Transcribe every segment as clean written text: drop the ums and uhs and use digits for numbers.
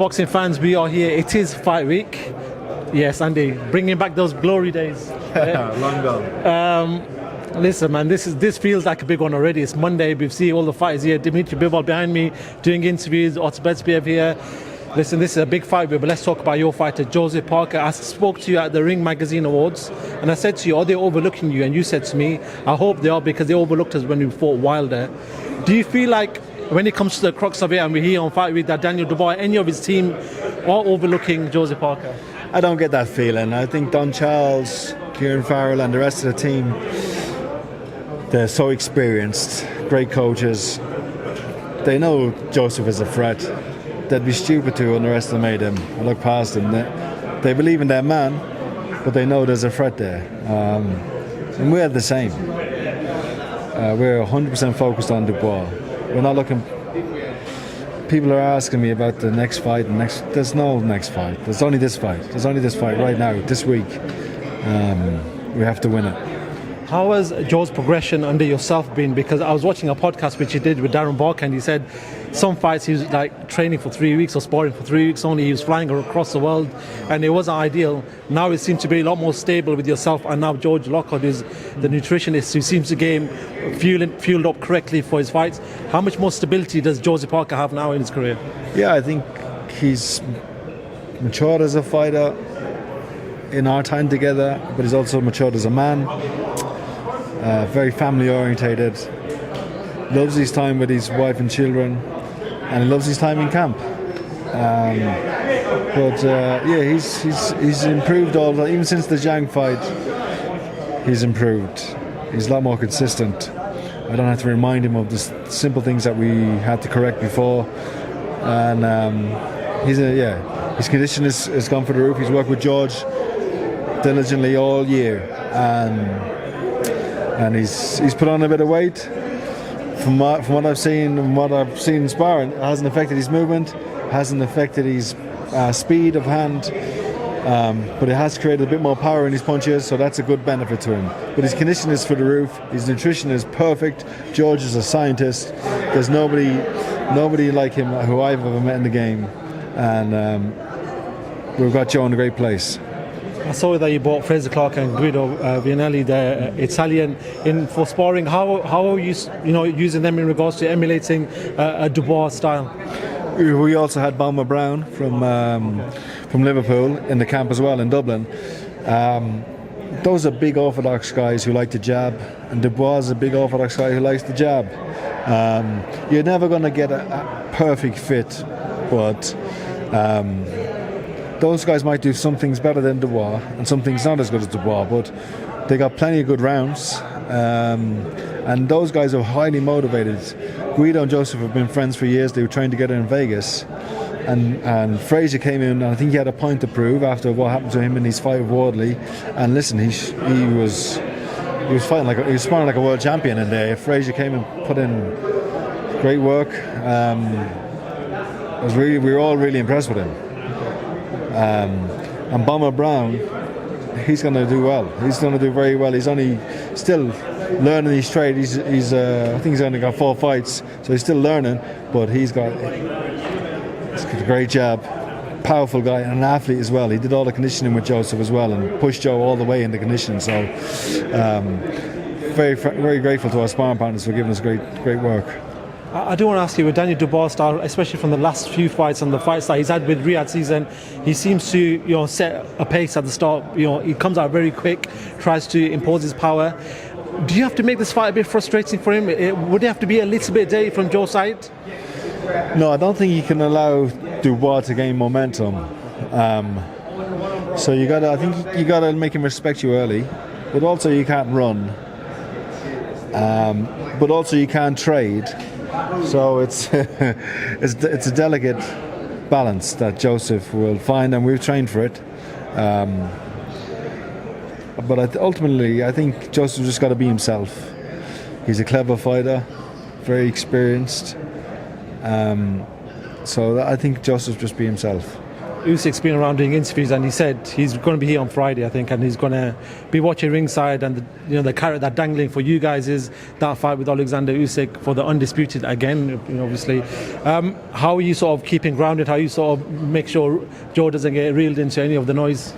boxing fans, we are here. It is fight week. Yes, Andy, bringing back those glory days. Long gone. Listen, man, this feels like a big one already. It's Monday. We've seen all the fighters here. Dimitri Bivol behind me doing interviews. Otzbetsbiev here. Listen, this is a big fight, but let's talk about your fighter, Joseph Parker. I spoke to you at the Ring Magazine Awards, and I said to you, are they overlooking you? And you said to me, I hope they are, because they overlooked us when we fought Wilder. Do you feel like, when it comes to the crux of it, and we're here on Fight Week, that Daniel Dubois, any of his team, are overlooking Joseph Parker? I don't get that feeling. I think Don Charles, Kieran Farrell and the rest of the team, they're so experienced, great coaches. They know Joseph is a threat. They'd be stupid to underestimate him or look past him. They believe in their man, but they know there's a threat there. And we're the same. We're 100% focused on Dubois. We're not looking. People are asking me about the next fight. There's no next fight. There's only this fight. There's only this fight right now, this week. We have to win it. How has Joe's progression under yourself been? Because I was watching a podcast which he did with Darren Barker, and he said some fights he was like training for 3 weeks or sparring for 3 weeks only. He was flying across the world, and it wasn't ideal. Now it seems to be a lot more stable with yourself, and now George Lockhart is the nutritionist who seems to get him fueled up correctly for his fights. How much more stability does Joseph Parker have now in his career? Yeah, I think he's matured as a fighter in our time together, but he's also matured as a man. Very family orientated, loves his time with his wife and children, and he loves his time in camp. He's improved even since the Zhang fight. He's improved. He's a lot more consistent. I don't have to remind him of the simple things that we had to correct before, and his condition has gone for the roof. He's worked with George diligently all year, and he's put on a bit of weight. From what I've seen and what I've seen in sparring, it hasn't affected his movement, hasn't affected his speed of hand, but it has created a bit more power in his punches, so that's a good benefit to him. But his condition is for the roof, his nutrition is perfect. George is a scientist. There's nobody like him who I've ever met in the game, and we've got Joe in a great place. I saw that you bought Fraser Clark and Guido Vianelli, the Italian, in for sparring. How are you using them in regards to emulating a Dubois style? We also had Bomber Brown from Liverpool in the camp as well in Dublin. Those are big orthodox guys who like to jab, and Dubois is a big orthodox guy who likes to jab. You're never going to get a perfect fit, but those guys might do some things better than Dubois and some things not as good as Dubois, but they got plenty of good rounds, and those guys are highly motivated. Guido and Joseph have been friends for years. They were trained together in Vegas, and Fraser came in, and I think he had a point to prove after what happened to him in his fight with Wardley. And listen, he was fighting he was sparring like a world champion in there. Fraser came and put in great work. We were all really impressed with him. And Bomber Brown, he's going to do well. He's going to do very well. He's only still learning his trade. I think he's only got 4 fights, so he's still learning. But he's got a great jab, powerful guy, and an athlete as well. He did all the conditioning with Joseph as well, and pushed Joe all the way into conditioning. So very grateful to our sparring partners for giving us great work. I do want to ask you, with Daniel Dubois' style, especially from the last few fights and the fights that he's had with Riyadh season, he seems to set a pace at the start. He comes out very quick, tries to impose his power. Do you have to make this fight a bit frustrating for him? Would it have to be a little bit dirty from Joe's side? No, I don't think you can allow Dubois to gain momentum. So I think you gotta make him respect you early, but also you can't run. But also you can't trade. So it's a delicate balance that Joseph will find, and we've trained for it. But ultimately, I think Joseph just got to be himself. He's a clever fighter, very experienced. So I think Joseph just be himself. Usyk's been around doing interviews, and he said he's going to be here on Friday, I think, and he's going to be watching ringside. And the carrot that dangling for you guys is that fight with Alexander Usyk for the undisputed again. Obviously, how are you sort of keeping grounded? How you sort of make sure Joe doesn't get reeled into any of the noise?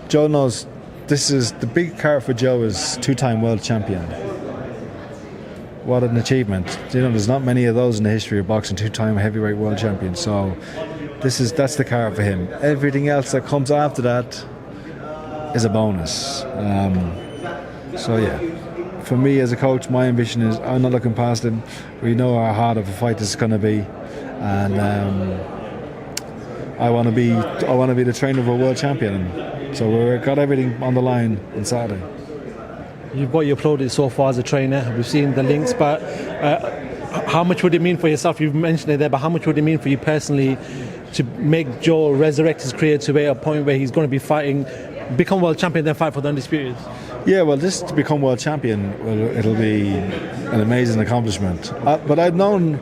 Joe knows this is the big carrot for Joe is two-time world champion. What an achievement. There's not many of those in the history of boxing, two-time heavyweight world champion. So that's the carrot for him. Everything else that comes after that is a bonus. So yeah, for me as a coach, my ambition is I'm not looking past him. We know how hard of a fight this is going to be, and I want to be the trainer of a world champion. So we've got everything on the line on Saturday. You've got your applauded so far as a trainer. We've seen the links, but how much would it mean for yourself? You've mentioned it there, but how much would it mean for you personally to make Joe resurrect his career to a point where he's going to be fighting, become world champion, then fight for the undisputed? Yeah, well, just to become world champion, it'll be an amazing accomplishment. But I've known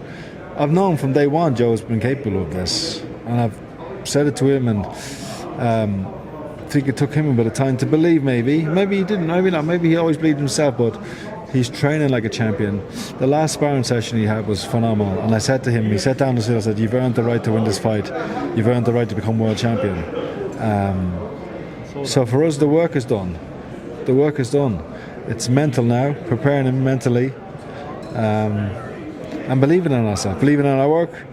from day one Joe's been capable of this, and I've said it to him, and I think it took him a bit of time to believe. Maybe he didn't, maybe not, maybe he always believed himself, but he's training like a champion. The last sparring session he had was phenomenal, and I said to him, he sat down and said, you've earned the right to win this fight, you've earned the right to become world champion. So for us, the work is done. It's mental now, preparing him mentally, and believing in ourselves, believing in our work.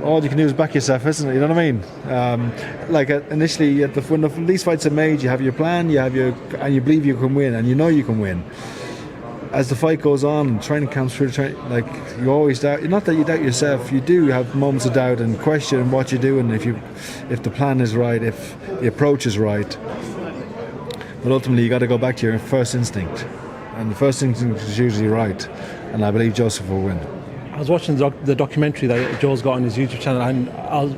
All you can do is back yourself, isn't it? You know what I mean? Initially, when these fights are made, you have your plan, and you believe you can win, and you know you can win. As the fight goes on, training comes through, you always doubt. Not that you doubt yourself, you do have moments of doubt and question what you're doing, if the plan is right, if the approach is right. But ultimately, you got to go back to your first instinct, and the first instinct is usually right. And I believe Joseph will win. I was watching the documentary that Joe's got on his YouTube channel, and I was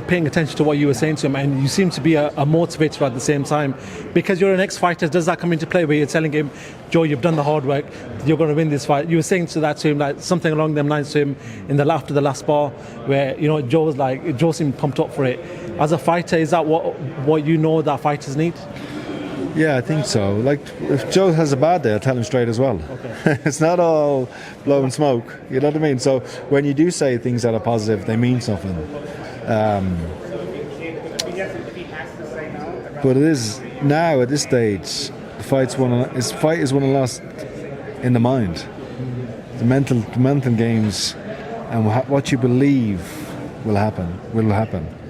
paying attention to what you were saying to him, and you seem to be a motivator at the same time, because you're an ex-fighter. Does that come into play where you're telling him, Joe, you've done the hard work, you're going to win this fight? You were saying that to him, something along them lines to him after the last bar, where Joe seemed pumped up for it. As a fighter, is that what you know that fighters need? Yeah, I think so. If Joe has a bad day, I tell him straight as well. Okay. It's not all blowing smoke, you know what I mean? So when you do say things that are positive, they mean something. But it is now at this stage, the fight is won and lost in the mind. The mental games, and what you believe will happen.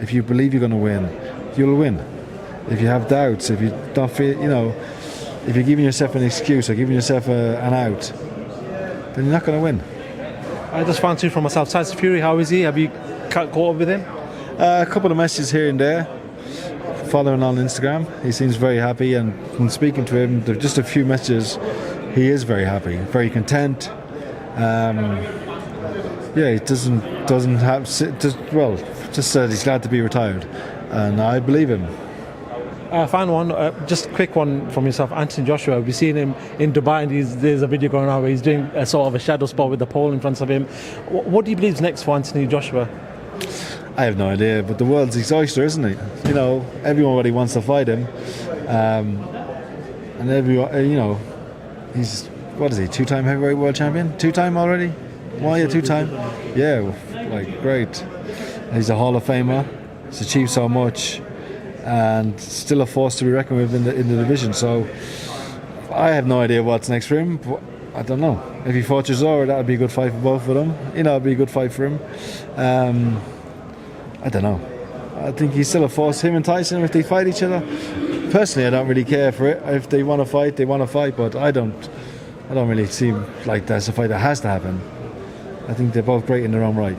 If you believe you're going to win, you'll win. If you have doubts, if you don't feel, if you're giving yourself an excuse or giving yourself an out, then you're not going to win. I just found two from myself. Tyson Fury, how is he? Have you caught up with him? A couple of messages here and there. Following on Instagram, he seems very happy, and when speaking to him, there are just a few messages. He is very happy, very content. He doesn't have just said he's glad to be retired, and I believe him. Final one, just a quick one from yourself. Anthony Joshua, we've seen him in Dubai, and there's a video going on where he's doing a sort of a shadow spot with the pole in front of him. What do you believe is next for Anthony Joshua? I have no idea, but the world's his oyster, isn't it? Everybody wants to fight him, and everyone, he's, what is he, two-time heavyweight world champion? Two-time already? Why a two-time? Yeah, great. He's a Hall of Famer. He's achieved so much, and still a force to be reckoned with in the division. So I have no idea what's next for him. I don't know. If he fought Chisora, that would be a good fight for both of them. It'd be a good fight for him. I don't know. I think he's still a force. Him and Tyson, if they fight each other, personally, I don't really care for it. If they want to fight, they want to fight. But I don't really seem like that's a fight that has to happen. I think they're both great in their own right.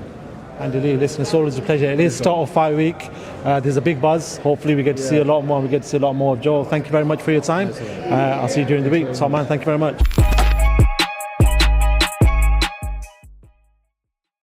Andy Lee, listen, it's always a pleasure. It is start of fight week. There's a big buzz. Hopefully we get to see a lot more. We get to see a lot more of Joe. Thank you very much for your time. I'll see you during the week. So, man, thank you very much.